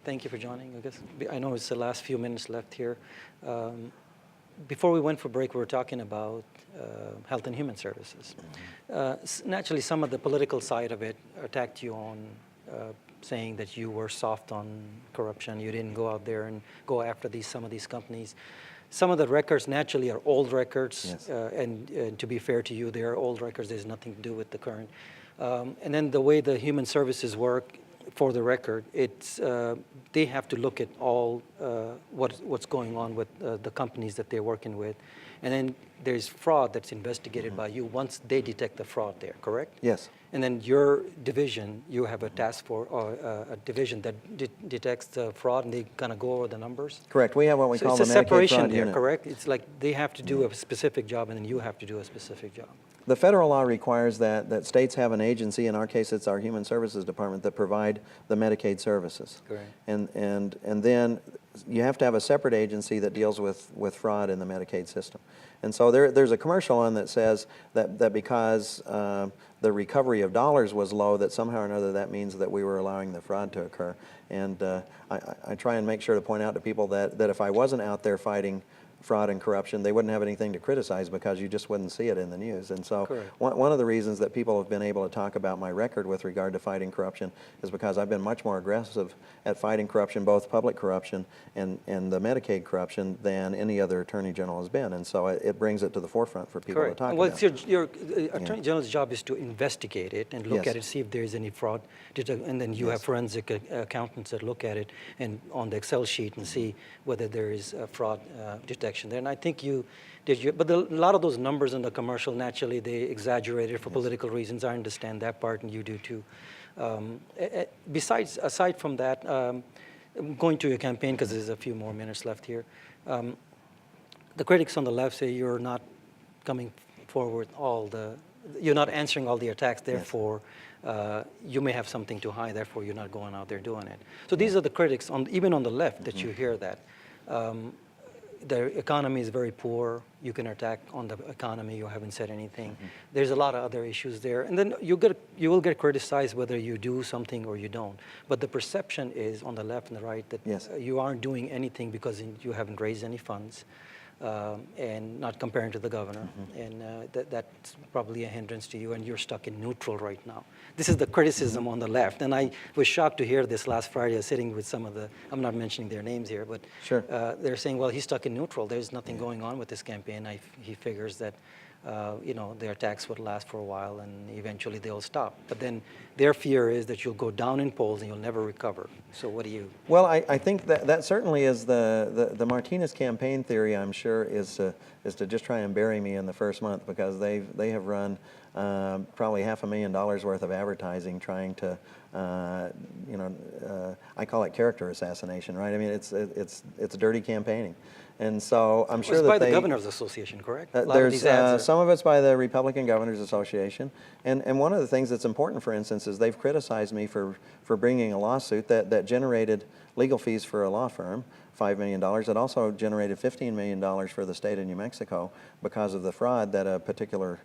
Thank you for joining. I know it's the last few minutes left here. Before we went for break, we were talking about Health and Human Services. Naturally, some of the political side of it attacked you on saying that you were soft on corruption. You didn't go out there and go after some of these companies. Some of the records naturally are old records, yes. and to be fair to you, they are old records. There's nothing to do with the current. And then the way the human services work, for the record, it's they have to look at all what's going on with the companies that they're working with, and then there's fraud that's investigated by you once they detect the fraud there, correct? Yes. And then your division, you have a task force or a division that detects the fraud, and they kind of go over the numbers. Correct. We have what we call the Medicaid fraud unit. It's a separation there, correct? It's like they have to do a specific job, and then you have to do a specific job. The federal law requires that states have an agency, in our case it's our Human Services Department, that provide the Medicaid services. Correct. And then you have to have a separate agency that deals with fraud in the Medicaid system. And so there's a commercial on that says that because the recovery of dollars was low, that somehow or another that means that we were allowing the fraud to occur. And I try and make sure to point out to people that if I wasn't out there fighting fraud and corruption, they wouldn't have anything to criticize because you just wouldn't see it in the news. And so one of the reasons that people have been able to talk about my record with regard to fighting corruption is because I've been much more aggressive at fighting corruption, both public corruption and the Medicaid corruption, than any other Attorney General has been. And so it brings it to the forefront for people to talk about. Your Attorney General's job is to investigate it and look at it, see if there's any fraud, and then you have forensic accountants that look at it and on the Excel sheet and see whether there is fraud detection there. And I think you did, but a lot of those numbers in the commercial, naturally, they exaggerated for political reasons. I understand that part, and you do too. Aside from that, going to your campaign, because there's a few more minutes left here, the critics on the left say you're not coming forward you're not answering all the attacks, therefore you may have something to hide, therefore you're not going out there doing it. So these are the critics, even on the left, that you hear that. The economy is very poor. You can attack on the economy. You haven't said anything. There's a lot of other issues there. And then you will get criticized whether you do something or you don't. But the perception is on the left and the right that you aren't doing anything because you haven't raised any funds. And not comparing to the governor, and that's probably a hindrance to you, and you're stuck in neutral right now. This is the criticism on the left, and I was shocked to hear this last Friday. I was sitting with some of I'm not mentioning their names here, but they're saying, well, he's stuck in neutral. There's nothing going on with this campaign. He figures that their attacks would last for a while, and eventually they'll stop. But then their fear is that you'll go down in polls and you'll never recover. So what do you? Well, I think that certainly is the Martinez campaign theory. I'm sure is to just try and bury me in the first month, because they have run probably $500,000 worth of advertising trying to I call it character assassination, right? I mean, it's dirty campaigning. And so I'm sure that by the Governors Association, correct? There's some of it's by the Republican Governors Association, and one of the things that's important, for instance, is they've criticized me for bringing a lawsuit that generated legal fees for a law firm, $5 million. It also generated $15 million for the state of New Mexico because of the fraud that a particular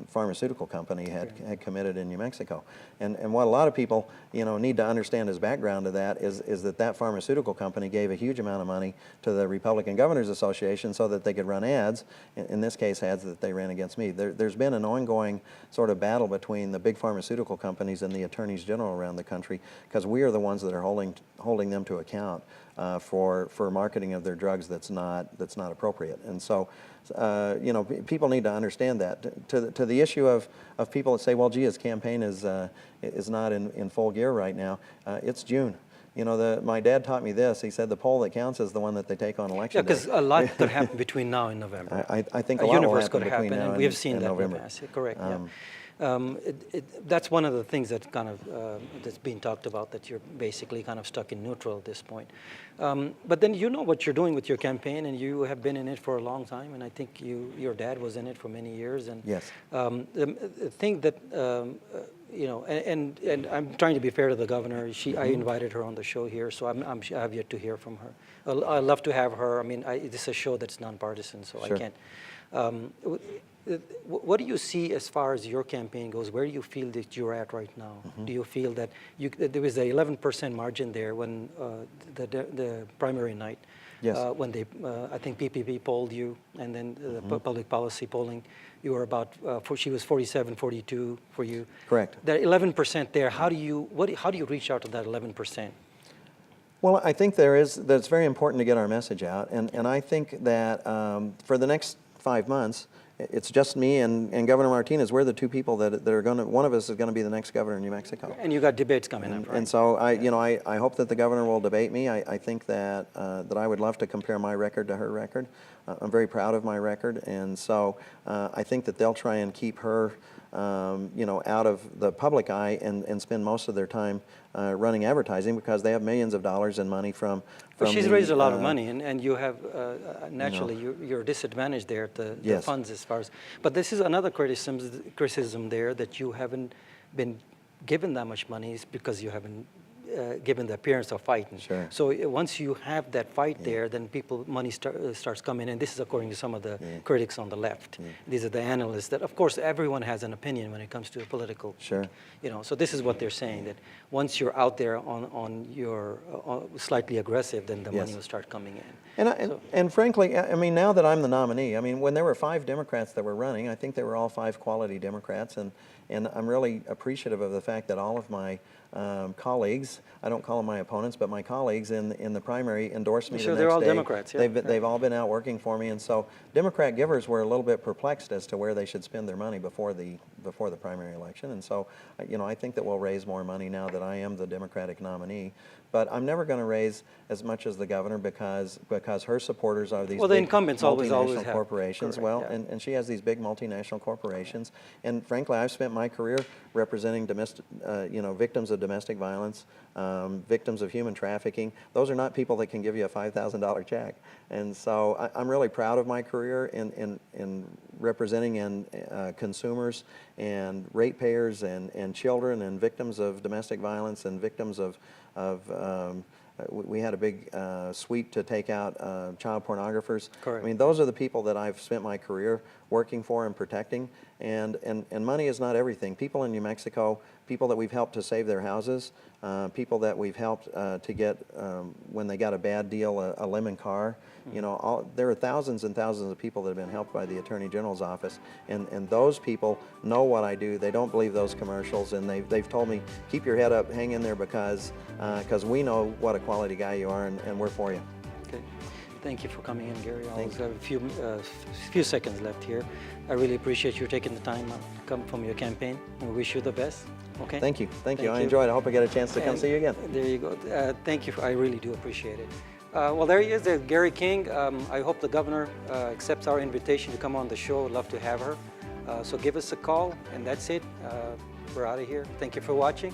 pharmaceutical company had committed in New Mexico. And what a lot of people need to understand as background to that is that pharmaceutical company gave a huge amount of money to the Republican Governors Association so that they could run ads, in this case ads that they ran against me. There's been an ongoing sort of battle between the big pharmaceutical companies and the attorneys general around the country, because we are the ones that are holding them to account for marketing of their drugs that's not appropriate. And so people need to understand that. To the issue of people that say, well, gee, his campaign is not in full gear right now. It's June. My dad taught me this. He said the poll that counts is the one that they take on election day. Yeah, because a lot could happen between now and November. I think a lot will happen between now and November. We have seen that in the past. Correct. That's one of the things that kind of that's being talked about, that you're basically kind of stuck in neutral at this point. But then you know what you're doing with your campaign, and you have been in it for a long time, and I think your dad was in it for many years. And Yes. The thing that, you know, and I'm trying to be fair to the governor. I invited her on the show here, so I have yet to hear from her. I love to have her. I mean, this is a show that's nonpartisan, so Sure. I can't. What do you see as far as your campaign goes? Where do you feel that you're at right now? Do you feel that there was a 11% margin there when the primary night? Yes. When they, I think PPP polled you, and then the public policy polling, you were about, she was 47, 42 for you. Correct. That 11% there, how do you reach out to that 11%? Well, I think that's very important to get our message out, and I think that for the next 5 months, it's just me and Governor Martinez. We're the two people that are going to, one of us is going to be the next governor in New Mexico. And you got debates coming up, right? And so I hope that the governor will debate me. I think that that I would love to compare my record to her record. I'm very proud of my record, and so I think that they'll try and keep her out of the public eye and spend most of their time running advertising, because they have millions of dollars in money from But she's the, raised a lot of money, and you have, naturally, you're disadvantaged there at the Yes. funds as far as, but this is another criticism there, that you haven't been given that much money is because you haven't given the appearance of fighting. Sure. So once you have that fight there, then money starts coming in. This is according to some of the critics on the left. These are the analysts that, of course, everyone has an opinion when it comes to a political. Sure. So this is what they're saying, that once you're out there on your slightly aggressive, then the money will start coming in. And frankly, I mean, now that I'm the nominee, I mean, when there were 5 Democrats that were running, I think they were all 5 quality Democrats, and I'm really appreciative of the fact that all of my colleagues, I don't call them my opponents, but my colleagues in the primary endorsed me the next day. They're all Democrats, yeah. They've all been out working for me, and so Democrat givers were a little bit perplexed as to where they should spend their money before the primary election, and so I think that we'll raise more money now that I am the Democratic nominee. But I'm never going to raise as much as the governor, because her supporters are these the big incumbents always multinational have. corporations. Correct, Well, yeah. and she has these big multinational corporations, and frankly, I've spent my career representing victims of domestic violence, victims of human trafficking. Those are not people that can give you a $5,000 check, and so I'm really proud of my career in representing consumers and ratepayers and children and victims of domestic violence and victims of we had a big sweep to take out child pornographers. Correct. I mean, those are the people that I've spent my career working for and protecting. And money is not everything. People in New Mexico, people that we've helped to save their houses, people that we've helped to get, when they got a bad deal, a lemon car. There are thousands and thousands of people that have been helped by the Attorney General's office, and those people know what I do. They don't believe those commercials, and they've told me, keep your head up, hang in there, because we know what a quality guy you are, and we're for you. Okay. Thank you for coming in, Gary. I Thank have a few seconds left here. I really appreciate you taking the time to come from your campaign, and we wish you the best. Okay. Thank you. Thank you. I enjoyed it. I hope I get a chance to come see you again. There you go. Thank you. I really do appreciate it. Well, there he is, Gary King. I hope the governor accepts our invitation to come on the show. I'd love to have her. So give us a call, and that's it. We're out of here. Thank you for watching.